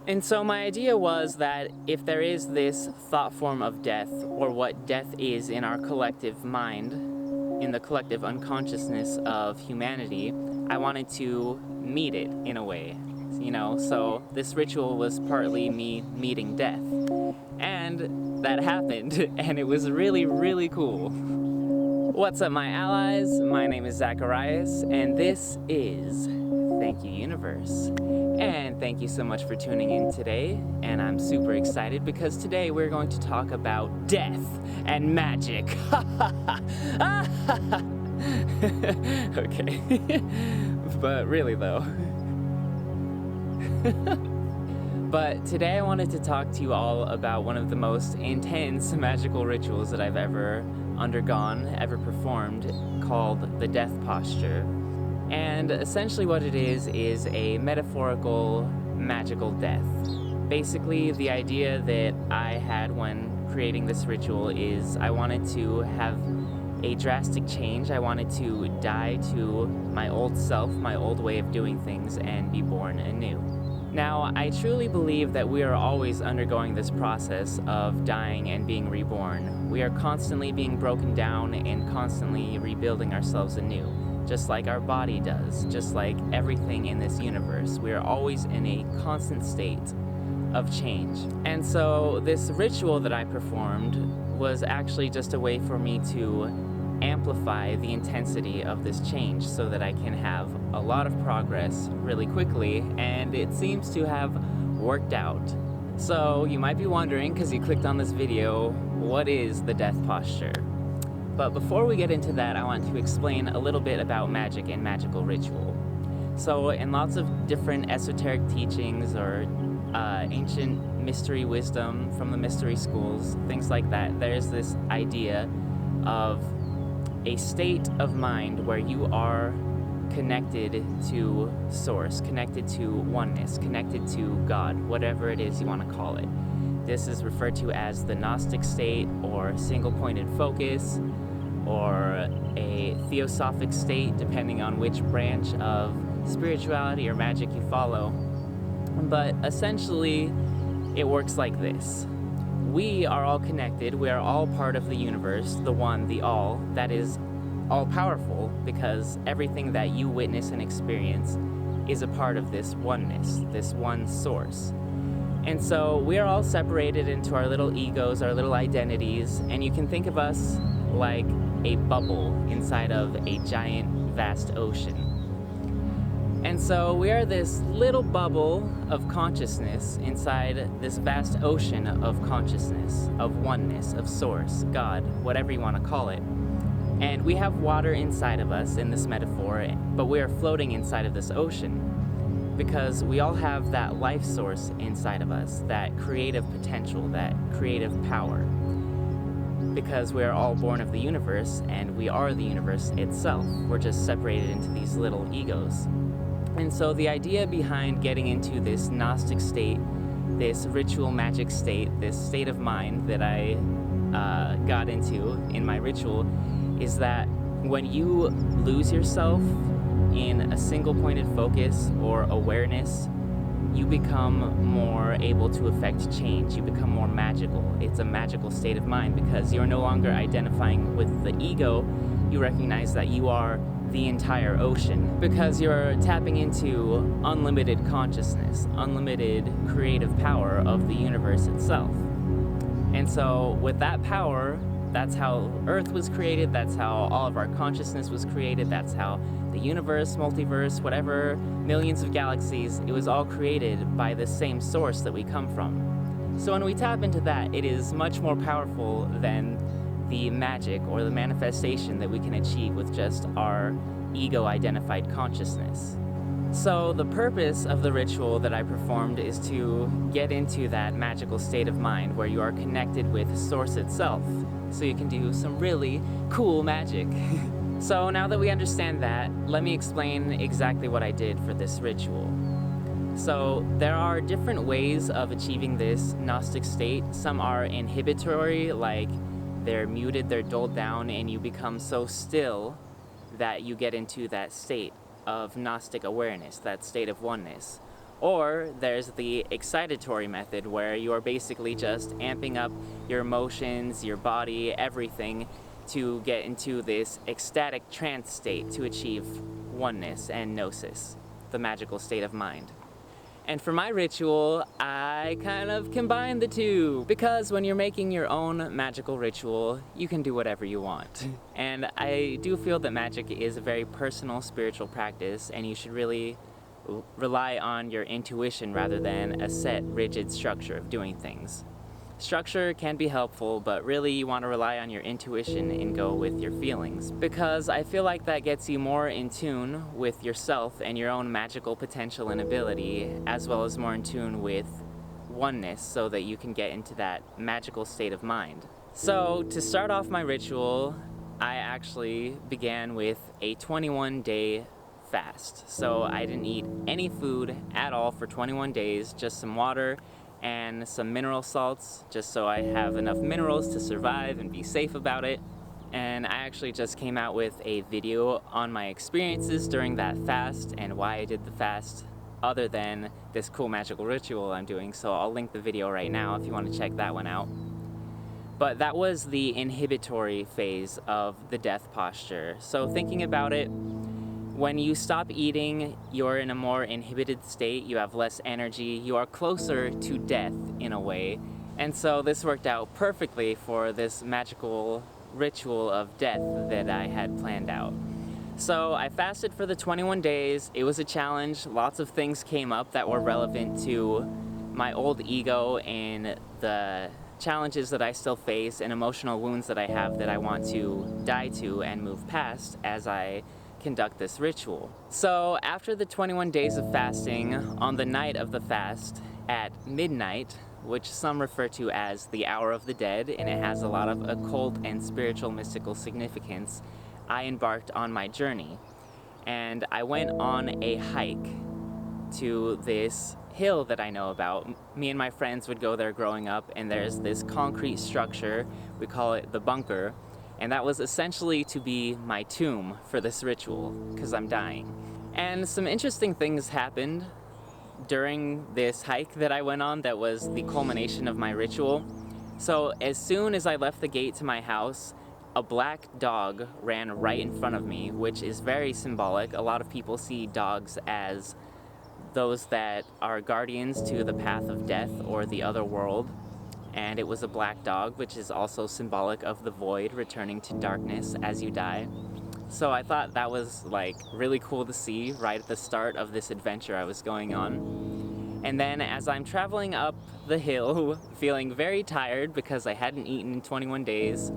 And so my idea was that if there is this thought form of death, or what death is in our collective mind, in the collective unconsciousness of humanity, I wanted to meet it in a way, so this ritual was partly me meeting death. And that happened, and it was really, really cool. What's up, my allies? My name is Zacharias, and this is Thank You Universe. And thank you so much for tuning in today, and I'm super excited because today we're going to talk about death and magic. Okay, but really though. But today I wanted to talk to you all about one of the most intense magical rituals that I've ever undergone, ever performed, called the death posture. And essentially what it is a metaphorical magical death. Basically, the idea that I had when creating this ritual is I wanted to have a drastic change. I wanted to die to my old self, my old way of doing things, and be born anew. Now, I truly believe that we are always undergoing this process of dying and being reborn. We are constantly being broken down and constantly rebuilding ourselves anew. Just like our body does, just like everything in this universe. We are always in a constant state of change. And so this ritual that I performed was actually just a way for me to amplify the intensity of this change so that I can have a lot of progress really quickly, and it seems to have worked out. So you might be wondering, because you clicked on this video, what is the death posture? But before we get into that, I want to explain a little bit about magic and magical ritual. So in lots of different esoteric teachings or ancient mystery wisdom from the mystery schools, things like that, there's this idea of a state of mind where you are connected to source, connected to oneness, connected to God, whatever it is you want to call it. This is referred to as the Gnostic state, or single-pointed focus, or a theosophic state, depending on which branch of spirituality or magic you follow. But essentially, it works like this. We are all connected. We are all part of the universe, the one, the all, that is all-powerful, because everything that you witness and experience is a part of this oneness, this one source. And so we are all separated into our little egos, our little identities, and you can think of us like a bubble inside of a giant, vast ocean. And so we are this little bubble of consciousness inside this vast ocean of consciousness, of oneness, of source, God, whatever you want to call it. And we have water inside of us in this metaphor, but we are floating inside of this ocean, because we all have that life source inside of us, that creative potential, that creative power. Because we are all born of the universe, and we are the universe itself. We're just separated into these little egos. And so the idea behind getting into this Gnostic state, this ritual magic state, this state of mind that I got into in my ritual, is that when you lose yourself in a single-pointed focus or awareness, you become more able to affect change. You become more magical. It's a magical state of mind because you're no longer identifying with the ego. You recognize that you are the entire ocean, because you're tapping into unlimited consciousness, unlimited creative power of the universe itself. And so with that power, that's how Earth was created, that's how all of our consciousness was created, that's how the universe, multiverse, whatever, millions of galaxies, it was all created by the same source that we come from. So when we tap into that, it is much more powerful than the magic or the manifestation that we can achieve with just our ego-identified consciousness. So the purpose of the ritual that I performed is to get into that magical state of mind where you are connected with Source itself, so you can do some really cool magic. So now that we understand that, let me explain exactly what I did for this ritual. So there are different ways of achieving this Gnostic state. Some are inhibitory, like they're muted, they're dulled down, and you become so still that you get into that state of Gnostic awareness, that state of oneness. Or there's the excitatory method, where you are basically just amping up your emotions, your body, everything to get into this ecstatic trance state to achieve oneness and gnosis, the magical state of mind. And for my ritual, I kind of combine the two, because when you're making your own magical ritual, you can do whatever you want. And I do feel that magic is a very personal spiritual practice, and you should really rely on your intuition rather than a set, rigid structure of doing things. Structure can be helpful, but really you want to rely on your intuition and go with your feelings, because I feel like that gets you more in tune with yourself and your own magical potential and ability, as well as more in tune with oneness, so that you can get into that magical state of mind. So to start off my ritual, I actually began with a 21-day fast. So I didn't eat any food at all for 21 days, just some water and some mineral salts, just so I have enough minerals to survive and be safe about it. And I actually just came out with a video on my experiences during that fast and why I did the fast, other than this cool magical ritual I'm doing, so I'll link the video right now if you want to check that one out. But that was the inhibitory phase of the death posture. So thinking about it, when you stop eating, you're in a more inhibited state, you have less energy, you are closer to death in a way. And so this worked out perfectly for this magical ritual of death that I had planned out. So I fasted for the 21 days, it was a challenge, lots of things came up that were relevant to my old ego and the challenges that I still face and emotional wounds that I have that I want to die to and move past as I conduct this ritual. So after the 21 days of fasting, on the night of the fast at midnight, which some refer to as the hour of the dead, and it has a lot of occult and spiritual mystical significance, I embarked on my journey. And I went on a hike to this hill that I know about. Me and my friends would go there growing up, and there's this concrete structure, we call it the bunker, and that was essentially to be my tomb for this ritual, because I'm dying. And some interesting things happened during this hike that I went on that was the culmination of my ritual. So as soon as I left the gate to my house, a black dog ran right in front of me, which is very symbolic. A lot of people see dogs as those that are guardians to the path of death or the other world. And it was a black dog, which is also symbolic of the void returning to darkness as you die. So I thought that was like really cool to see right at the start of this adventure I was going on. And then as I'm traveling up the hill, feeling very tired because I hadn't eaten in 21 days,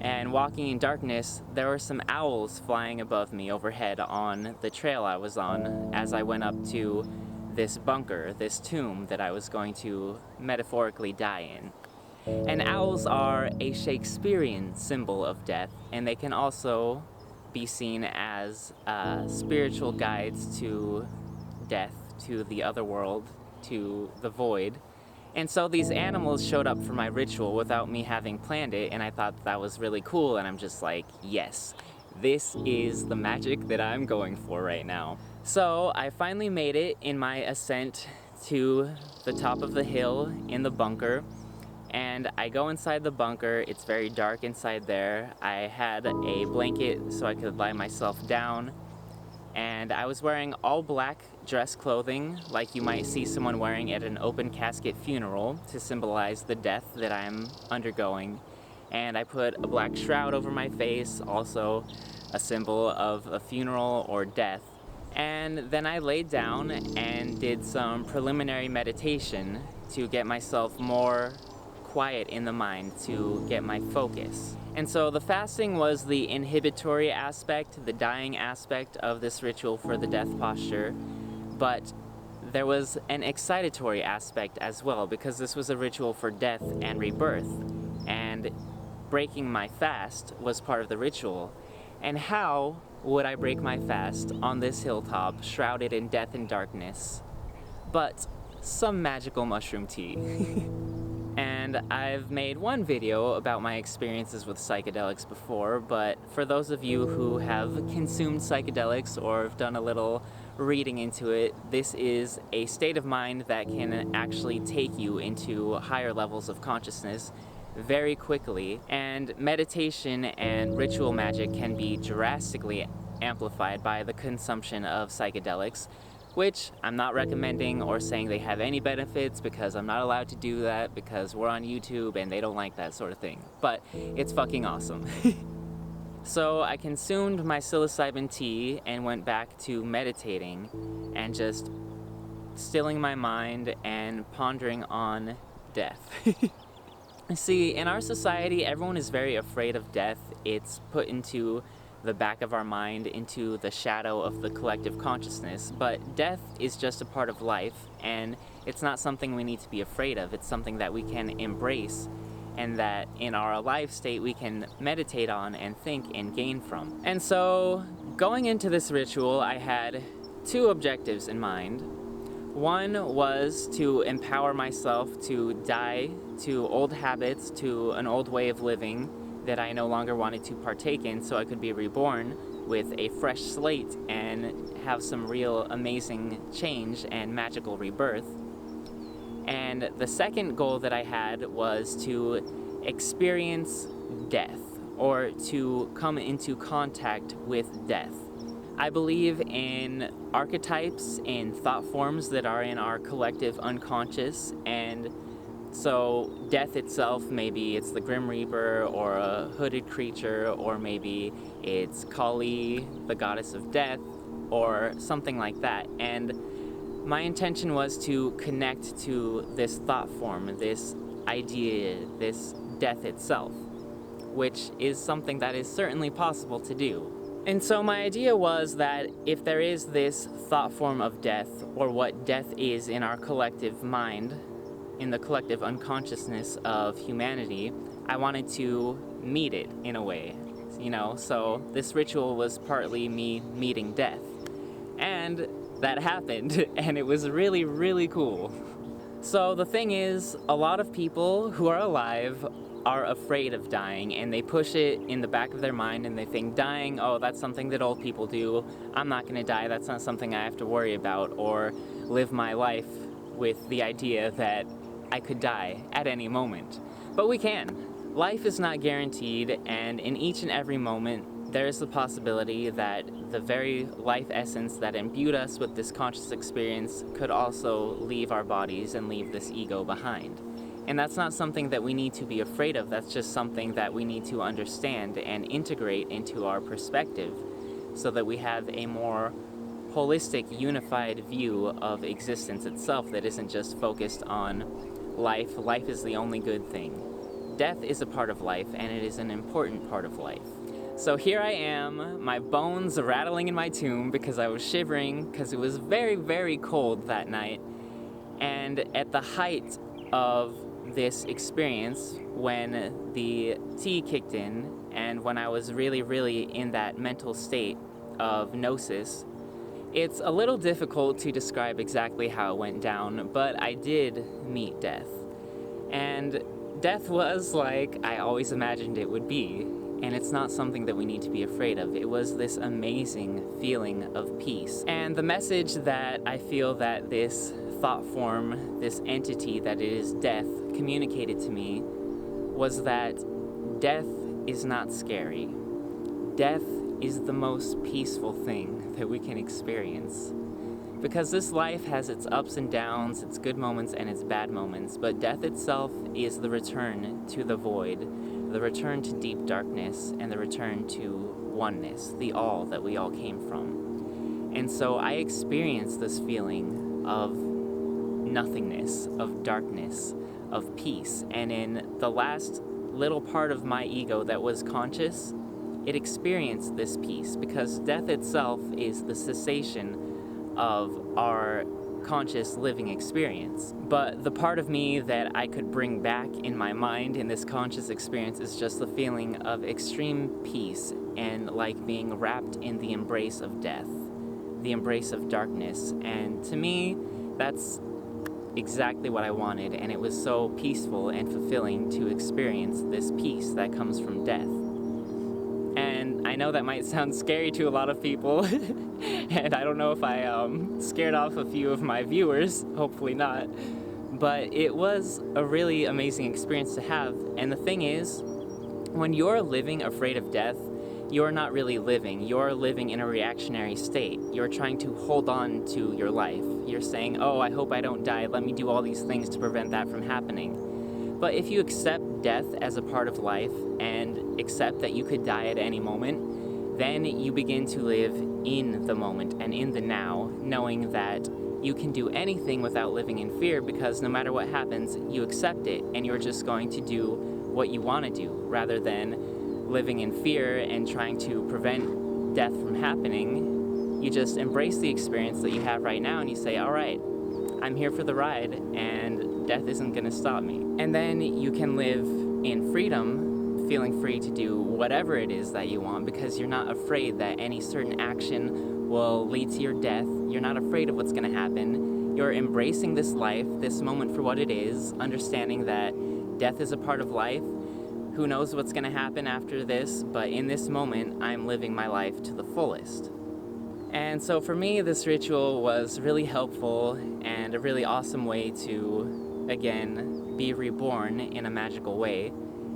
and walking in darkness, there were some owls flying above me overhead on the trail I was on as I went up to this bunker, this tomb that I was going to metaphorically die in. And owls are a Shakespearean symbol of death, and they can also be seen as spiritual guides to death, to the other world, to the void. And so these animals showed up for my ritual without me having planned it, and I thought that was really cool, and I'm just like, yes, this is the magic that I'm going for right now. So I finally made it in my ascent to the top of the hill in the bunker, and I go inside the bunker. It's very dark inside there. I had a blanket so I could lie myself down, and I was wearing all black dress clothing like you might see someone wearing at an open casket funeral to symbolize the death that I'm undergoing. And I put a black shroud over my face, also a symbol of a funeral or death. And then I laid down and did some preliminary meditation to get myself more quiet in the mind, to get my focus. And so the fasting was the inhibitory aspect, the dying aspect of this ritual for the death posture, but there was an excitatory aspect as well, because this was a ritual for death and rebirth, and breaking my fast was part of the ritual. And how would I break my fast on this hilltop, shrouded in death and darkness, but some magical mushroom tea? And I've made one video about my experiences with psychedelics before, but for those of you who have consumed psychedelics or have done a little reading into it, this is a state of mind that can actually take you into higher levels of consciousness very quickly, and meditation and ritual magic can be drastically amplified by the consumption of psychedelics, which I'm not recommending or saying they have any benefits, because I'm not allowed to do that because we're on YouTube and they don't like that sort of thing. But it's fucking awesome. So I consumed my psilocybin tea and went back to meditating and just stilling my mind and pondering on death. See, in our society, everyone is very afraid of death. It's put into the back of our mind, into the shadow of the collective consciousness. But death is just a part of life, and it's not something we need to be afraid of. It's something that we can embrace, and that in our alive state we can meditate on and think and gain from. And so, going into this ritual, I had two objectives in mind. One was to empower myself to die to old habits, to an old way of living that I no longer wanted to partake in, so I could be reborn with a fresh slate and have some real amazing change and magical rebirth. And the second goal that I had was to experience death, or to come into contact with death. I believe in archetypes, in thought forms that are in our collective unconscious, and so death itself, maybe it's the Grim Reaper or a hooded creature, or maybe it's Kali, the goddess of death, or something like that. And my intention was to connect to this thought form, this idea, this death itself, which is something that is certainly possible to do. And so my idea was that if there is this thought form of death, or what death is in our collective mind, in the collective unconsciousness of humanity, I wanted to meet it in a way, you know? So this ritual was partly me meeting death. And that happened, and it was really, really cool. So the thing is, a lot of people who are alive are afraid of dying, and they push it in the back of their mind, and they think dying, oh, that's something that old people do. I'm not gonna die, that's not something I have to worry about, or live my life with the idea that I could die at any moment. But we can. Life is not guaranteed, and in each and every moment, there is the possibility that the very life essence that imbued us with this conscious experience could also leave our bodies and leave this ego behind. And that's not something that we need to be afraid of, that's just something that we need to understand and integrate into our perspective, so that we have a more holistic, unified view of existence itself that isn't just focused on life. Life is the only good thing. Death is a part of life, and it is an important part of life. So here I am, my bones rattling in my tomb because I was shivering, because it was very, very cold that night. And at the height of this experience, when the tea kicked in, and when I was really, really in that mental state of gnosis, it's a little difficult to describe exactly how it went down, but I did meet death. And death was like I always imagined it would be, and it's not something that we need to be afraid of. It was this amazing feeling of peace. And the message that I feel that this thought form, this entity that it is death, communicated to me was that death is not scary. Death is the most peaceful thing that we can experience. Because this life has its ups and downs, its good moments and its bad moments, but death itself is the return to the void, the return to deep darkness, and the return to oneness, the all that we all came from. And so I experienced this feeling of nothingness, of darkness, of peace, and in the last little part of my ego that was conscious, it experienced this peace, because death itself is the cessation of our conscious living experience. But the part of me that I could bring back in my mind in this conscious experience is just the feeling of extreme peace, and like being wrapped in the embrace of death, the embrace of darkness. And to me, that's exactly what I wanted, and it was so peaceful and fulfilling to experience this peace that comes from death. And I know that might sound scary to a lot of people, and I don't know if I scared off a few of my viewers, hopefully not, but it was a really amazing experience to have. And the thing is, when you're living afraid of death, you're not really living. You're living in a reactionary state. You're trying to hold on to your life. You're saying, oh, I hope I don't die. Let me do all these things to prevent that from happening. But if you accept death as a part of life and accept that you could die at any moment, then you begin to live in the moment and in the now, knowing that you can do anything without living in fear, because no matter what happens, you accept it and you're just going to do what you want to do rather than living in fear and trying to prevent death from happening. You just embrace the experience that you have right now and you say, all right, I'm here for the ride and death isn't going to stop me. And then you can live in freedom, feeling free to do whatever it is that you want, because you're not afraid that any certain action will lead to your death. You're not afraid of what's going to happen. You're embracing this life, this moment for what it is, understanding that death is a part of life. Who knows what's going to happen after this, but in this moment, I'm living my life to the fullest. And so for me, this ritual was really helpful and a really awesome way to, again, be reborn in a magical way,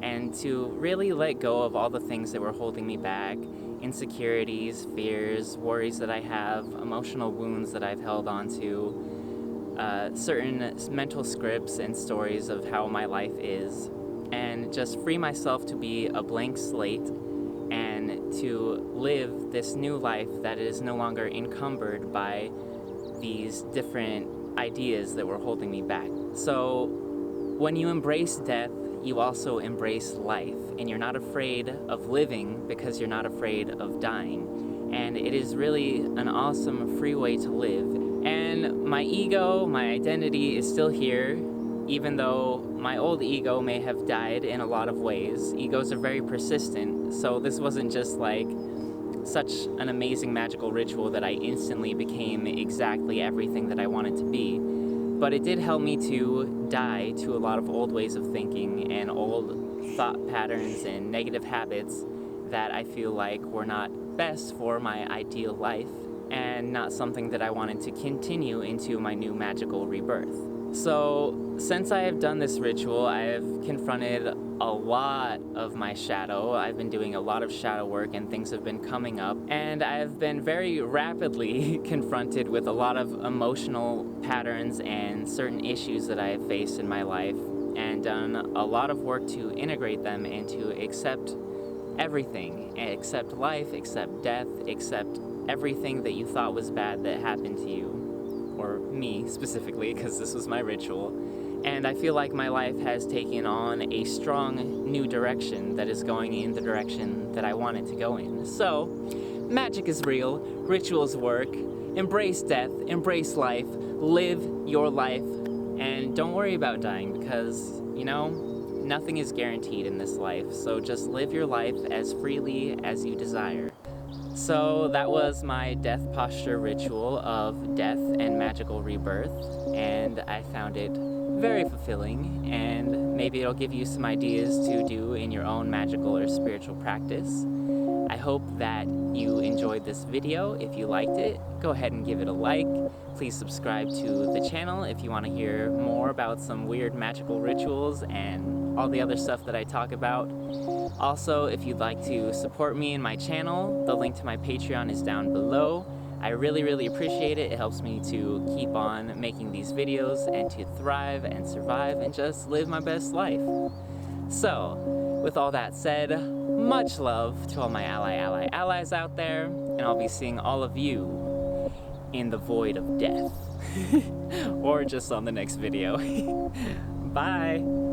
and to really let go of all the things that were holding me back, insecurities, fears, worries that I have, emotional wounds that I've held on to, certain mental scripts and stories of how my life is, and just free myself to be a blank slate and to live this new life that is no longer encumbered by these different ideas that were holding me back. So when you embrace death, you also embrace life, and you're not afraid of living because you're not afraid of dying. And it is really an awesome free way to live. And my ego, my identity is still here, even though my old ego may have died in a lot of ways. Egos are very persistent, so this wasn't just like such an amazing magical ritual that I instantly became exactly everything that I wanted to be. But it did help me to die to a lot of old ways of thinking and old thought patterns and negative habits that I feel like were not best for my ideal life and not something that I wanted to continue into my new magical rebirth. So since I have done this ritual, I have confronted a lot of my shadow. I've been doing a lot of shadow work and things have been coming up, and I have been very rapidly confronted with a lot of emotional patterns and certain issues that I have faced in my life, and done a lot of work to integrate them and to accept everything, accept life, accept death, accept everything that you thought was bad that happened to you, or me specifically, because this was my ritual. And I feel like my life has taken on a strong new direction that is going in the direction that I want it to go in. So, magic is real, rituals work, embrace death, embrace life, live your life, and don't worry about dying because, you know, nothing is guaranteed in this life. So just live your life as freely as you desire. So that was my death posture ritual of death and magical rebirth, and I found it very fulfilling, and maybe it'll give you some ideas to do in your own magical or spiritual practice. I hope that you enjoyed this video. If you liked it, go ahead and give it a like. Please subscribe to the channel if you want to hear more about some weird magical rituals and all the other stuff that I talk about. Also, if you'd like to support me in my channel, the link to my Patreon is down below. I really, really appreciate it. It helps me to keep on making these videos and to thrive and survive and just live my best life. So, with all that said, much love to all my allies out there, and I'll be seeing all of you in the void of death. Or just on the next video. Bye!